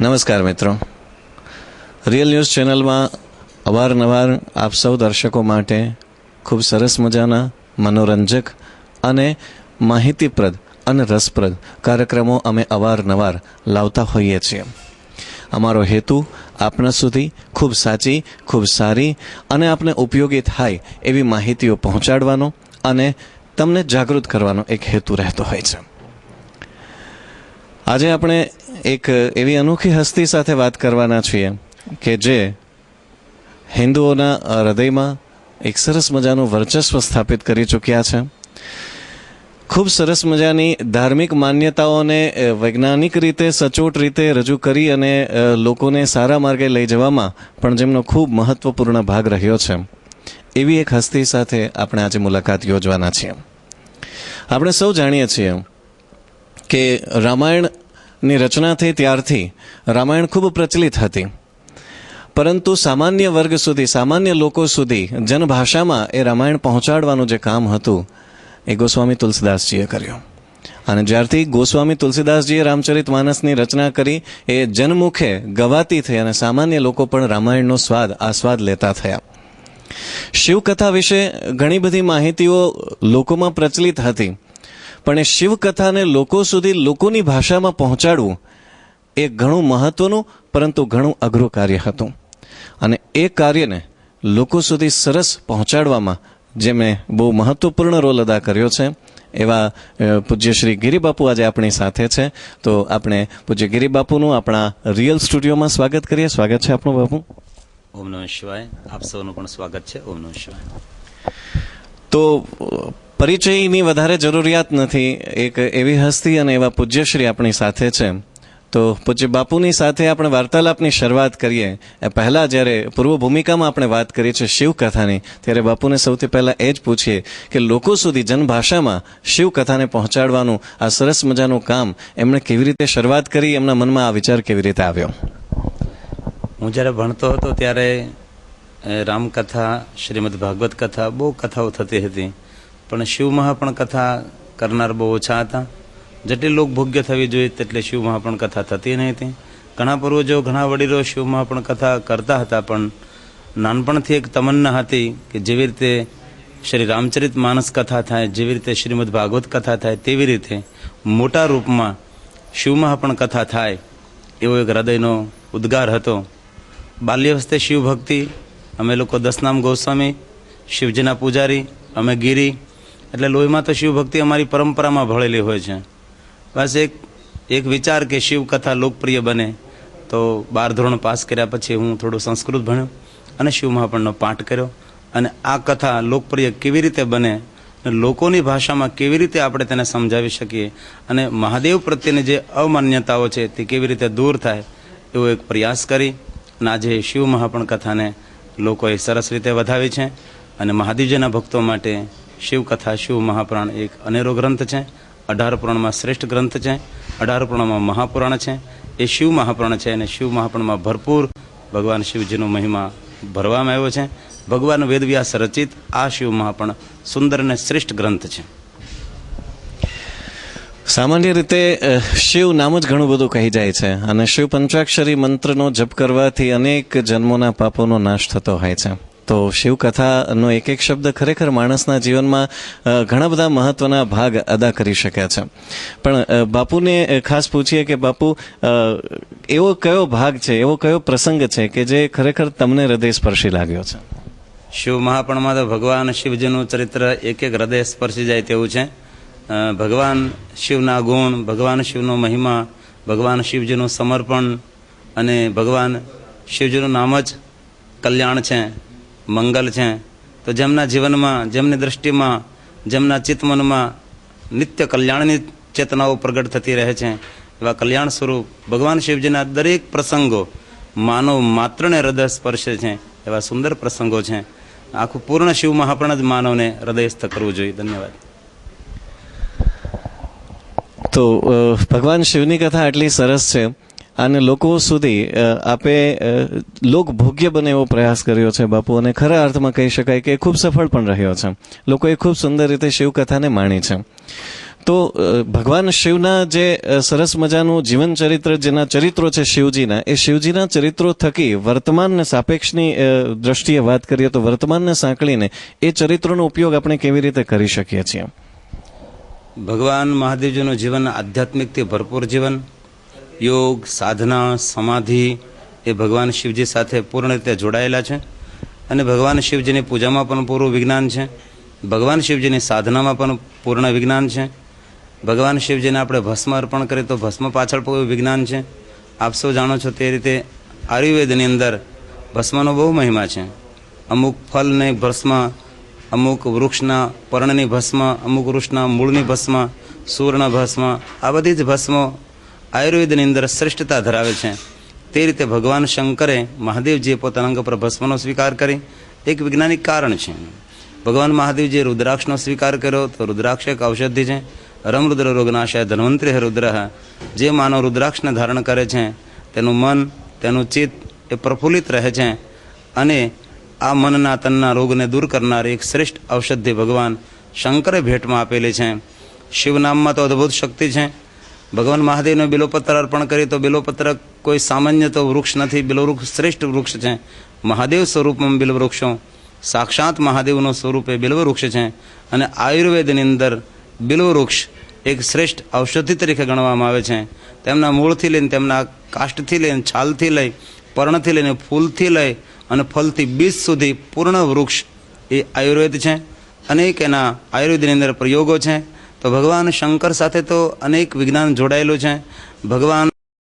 નમસ્કાર મિત્રો, real news ચેનલમાં અવારનવાર આપ સૌ દર્શકો માટે ખૂબ સરસ મજાના મનોરંજક અને માહિતીપ્રદ અને રસપ્રદ કાર્યક્રમો અમે અવારનવાર લાવતા હોઈએ છીએ. અમારો હેતુ આપના સુધી ખૂબ સાચી, ખૂબ સારી અને આપને ઉપયોગી થાય એવી માહિતીઓ પહોંચાડવાનો અને તમને જાગૃત કરવાનો એક હેતુ રહેતો હોય છે. આજે આપણે એક એવી અનોખી હસ્તી સાથે વાત કરવાના છીએ કે જે હિન્દુઓના હૃદયમાં એક સરસ મજાનું વર્ચસ્વ સ્થાપિત કરી ચૂક્યા છે. ખૂબ સરસ મજાની ધાર્મિક માન્યતાઓને વૈજ્ઞાનિક રીતે સચોટ રીતે રજૂ કરી અને લોકોને સારા માર્ગે લઈ જવામાં પણ જેમનો ખૂબ મહત્વપૂર્ણ ભાગ રહ્યો છે, એવી એક હસ્તી સાથે આપણે આજે મુલાકાત યોજવાના છીએ. આપણે સૌ જાણીએ છીએ કે રામાયણની રચના થઈ ત્યારથી રામાયણ ખૂબ પ્રચલિત હતી, પરંતુ સામાન્ય વર્ગ સુધી, સામાન્ય લોકો સુધી જનભાષામાં એ રામાયણ પહોંચાડવાનું જે કામ હતું એ ગોસ્વામી તુલસીદાસજીએ કર્યું. અને જ્યારથી ગોસ્વામી તુલસીદાસજીએ રામચરિત માનસની રચના કરી, એ જનમુખે ગવાતી થઈ અને સામાન્ય લોકો પણ રામાયણનો આસ્વાદ લેતા થયા. શિવકથા વિશે ઘણી બધી માહિતીઓ લોકોમાં પ્રચલિત હતી, પણ એ શિવકથાને લોકો સુધી લોકોની ભાષામાં પહોંચાડવું એ ઘણું મહત્વનું પરંતુ ઘણું અઘરું કાર્ય હતું. અને એ કાર્યને લોકો સુધી સરસ પહોંચાડવામાં જેમણે બહુ મહત્વપૂર્ણ રોલ અદા કર્યો છે એવા પૂજ્ય શ્રી ગિરિબાપુ આજે આપણી સાથે છે. તો આપણે પૂજ્ય ગિરિબાપુનું આપણા રિયલ સ્ટુડિયોમાં સ્વાગત કરીએ. સ્વાગત છે આપણું બાપુ. ઓમ નમઃ શિવાય. આપ સૌનું પણ સ્વાગત છે. ઓમ નમઃ શિવાય. તો પરિચયની વધારે જરૂરિયાત નથી. એક એવી હસ્તી અને એવા પૂજ્યશ્રી આપણી સાથે છે. તો પૂજ્ય બાપુની સાથે આપણે વાર્તાલાપની શરૂઆત કરીએ એ પહેલાં જ્યારે પૂર્વ ભૂમિકામાં આપણે વાત કરી છે શિવકથાની, ત્યારે બાપુને સૌથી પહેલાં એ જ પૂછીએ કે લોકો સુધી જનભાષામાં શિવકથાને પહોંચાડવાનું આ સરસ મજાનું કામ એમણે કેવી રીતે શરૂઆત કરી, એમના મનમાં આ વિચાર કેવી રીતે આવ્યો? હું જ્યારે ભણતો હતો ત્યારે રામકથા, શ્રીમદ ભાગવત કથા, બહુ કથાઓ થતી હતી, પણ શિવ મહાપણ કથા કરનાર બહુ ઓછા હતા. જેટલી લોકભોગ્ય થવી જોઈએ તેટલી શિવ મહાપણ કથા થતી નહીં હતી. ઘણા પૂર્વજો, ઘણા વડીલો શિવ મહાપણ કથા કરતા હતા, પણ નાનપણથી એક તમન્ના હતી કે જેવી રીતે શ્રી રામચરિત માનસ કથા થાય, જેવી રીતે શ્રીમદ ભાગવત કથા થાય, તેવી રીતે મોટા રૂપમાં શિવ મહાપણ કથા થાય એવો એક હૃદયનો ઉદ્ગાર હતો. બાલ્યવસ્થે શિવ ભક્તિ, અમે લોકો દસનામ ગોસ્વામી, શિવજીના પૂજારી, અમે ગીરી, એટલે લોહીમાં તો શિવ ભક્તિ અમારી પરંપરામાં ભળેલી હોય છે. બસ એક વિચાર કે શિવ કથા લોકપ્રિય બને. તો 12 ધોરણ પાસ કર્યા પછી હું થોડું સંસ્કૃત ભણ્યો અને શિવ મહાપણનો પાઠ કર્યો. અને આ કથા લોકપ્રિય કેવી રીતે બને અને લોકોની ભાષામાં કેવી રીતે આપણે તેને સમજાવી શકીએ અને મહાદેવ પ્રત્યેની જે અમાન્યતાઓ છે તે કેવી રીતે દૂર થાય એવો એક પ્રયાસ કરી અને આજે શિવ મહાપણ કથાને લોકોએ સરસ રીતે વધાવી છે. અને મહાદેવજીના ભક્તો માટે શિવકથા, શિવ મહાપુરાણ એક અનેરો ગ્રંથ છે. 18 પુરાણમાં શ્રેષ્ઠ ગ્રંથ છે. 18 પુરાણમાં મહાપુરાણ છે. એ શિવ મહાપુરાણ છે અને શિવ મહાપુરાણમાં ભરપૂર ભગવાન શિવજીનો મહિમા ભરવામાં આવ્યો છે. ભગવાન વેદવ્યાસ રચિત આ શિવ મહાપુરાણ સુંદર અને શ્રેષ્ઠ ગ્રંથ છે. સામાન્ય રીતે શિવ નામ જ ઘણું બધું કહી જાય છે અને શિવ પંચાક્ષરી મંત્રનો જપ કરવાથી અનેક જન્મોના પાપોનો નાશ થતો હોય છે. તો શિવકથાનો એક એક શબ્દ ખરેખર માણસના જીવનમાં ઘણા બધા મહત્વના ભાગ અદા કરી શકે છે. પણ બાપુને ખાસ પૂછીએ કે બાપુ, એવો કયો ભાગ છે, એવો કયો પ્રસંગ છે કે જે ખરેખર તમને હૃદય સ્પર્શી લાગ્યો છે? શિવ મહાપણમાં તો ભગવાન શિવજીનું ચરિત્ર એક એક હૃદય સ્પર્શી જાય તેવું છે. ભગવાન શિવના ગુણ, ભગવાન શિવનો મહિમા, ભગવાન શિવજીનું સમર્પણ અને ભગવાન શિવજીનું નામ જ કલ્યાણ છે, મંગલ છે. તો જેમના જીવનમાં, જેમની દ્રષ્ટિમાં, જેમના ચિત્તમનમાં નિત્ય કલ્યાણની ચેતનાઓ પ્રગટ થતી રહે છે, એવા કલ્યાણ સ્વરૂપ ભગવાન શિવજીના દરેક પ્રસંગો માનવ માત્રને હૃદય સ્પર્શે છે. એવા સુંદર પ્રસંગો છે. આખું પૂર્ણ શિવ મહાપણ જ માનવને હૃદયસ્થ કરવું જોઈએ. ધન્યવાદ. તો ભગવાન શિવની કથા આટલી સરસ છે અને લોકો સુધી આપે લોકભોગ્ય બને એવો પ્રયાસ કર્યો છે બાપુ, અને ખરા અર્થમાં કહી શકાય કે ખૂબ સફળ પણ રહ્યો છે. લોકોએ ખૂબ સુંદર રીતે શિવકથાને માણી છે. તો ભગવાન શિવના જે સરસ મજાનું જીવન ચરિત્ર, જેના ચરિત્રો છે શિવજીના, એ શિવજીના ચરિત્રો થકી વર્તમાનને સાપેક્ષની દ્રષ્ટિએ વાત કરીએ તો વર્તમાનને સાંકળીને એ ચરિત્રોનો ઉપયોગ આપણે કેવી રીતે કરી શકીએ છીએ? ભગવાન મહાદેવજીનું જીવન આધ્યાત્મિકથી ભરપૂર જીવન, યોગ, સાધના, સમાધિ એ ભગવાન શિવજી સાથે પૂર્ણ રીતે જોડાયેલા છે. અને ભગવાન શિવજીની પૂજામાં પણ પૂરું વિજ્ઞાન છે. ભગવાન શિવજીની સાધનામાં પણ પૂર્ણ વિજ્ઞાન છે. ભગવાન શિવજીને આપણે ભસ્મ અર્પણ કરીએ તો ભસ્મ પાછળ પણ વિજ્ઞાન છે. આપ સૌ જાણો છો તે રીતે આયુર્વેદની અંદર ભસ્મનો બહુ મહિમા છે. અમુક ફલની ભસ્મ, અમુક વૃક્ષના પર્ણની ભસ્મ, અમુક વૃક્ષના મૂળની ભસ્મ, સૂર્ણ ભસ્મ, આ બધી જ ભસ્મો આયુર્વેદની અંદર શ્રેષ્ઠતા ધરાવે છે. તે રીતે ભગવાન શંકરે, મહાદેવજીએ પોતાના અંગ પર ભસ્મનો સ્વીકાર કરી એક વૈજ્ઞાનિક કારણ છે. ભગવાન મહાદેવજીએ રુદ્રાક્ષનો સ્વીકાર કર્યો તો રુદ્રાક્ષ એક ઔષધિ છે. રમરુદ્ર રોગનાશાય ધન્વંતરી રુદ્ર. જે માનવ રુદ્રાક્ષને ધારણ કરે છે તેનું મન, તેનું ચિત્ત એ પ્રફુલ્લિત રહે છે. અને આ મનના તનના રોગને દૂર કરનાર એક શ્રેષ્ઠ ઔષધિ ભગવાન શંકરે ભેટમાં આપેલી છે. શિવનામમાં તો અદ્ભુત શક્તિ છે. ભગવાન મહાદેવને બિલોપત્ર અર્પણ કરીએ તો બિલોપત્ર કોઈ સામાન્ય તો વૃક્ષ નથી. બિલવૃક્ષ શ્રેષ્ઠ વૃક્ષ છે. મહાદેવ સ્વરૂપમાં બિલવૃક્ષો, સાક્ષાત મહાદેવનું સ્વરૂપ એ બિલ્વવૃક્ષ છે. અને આયુર્વેદની અંદર બિલ્વવૃક્ષ એક શ્રેષ્ઠ ઔષધિ તરીકે ગણવામાં આવે છે. તેમના મૂળથી લઈને, તેમના કાષ્ઠથી લઈને, છાલથી લઈ, પર્ણથી લઈને, ફૂલથી લઈ અને ફલથી બીજ સુધી પૂર્ણ વૃક્ષ એ આયુર્વેદ છે. અનેક એના આયુર્વેદની અંદર પ્રયોગો છે. તો ભગવાન શંકર સાથે તો અનેક વિજ્ઞાન જોડાયેલું છે. ભગવાન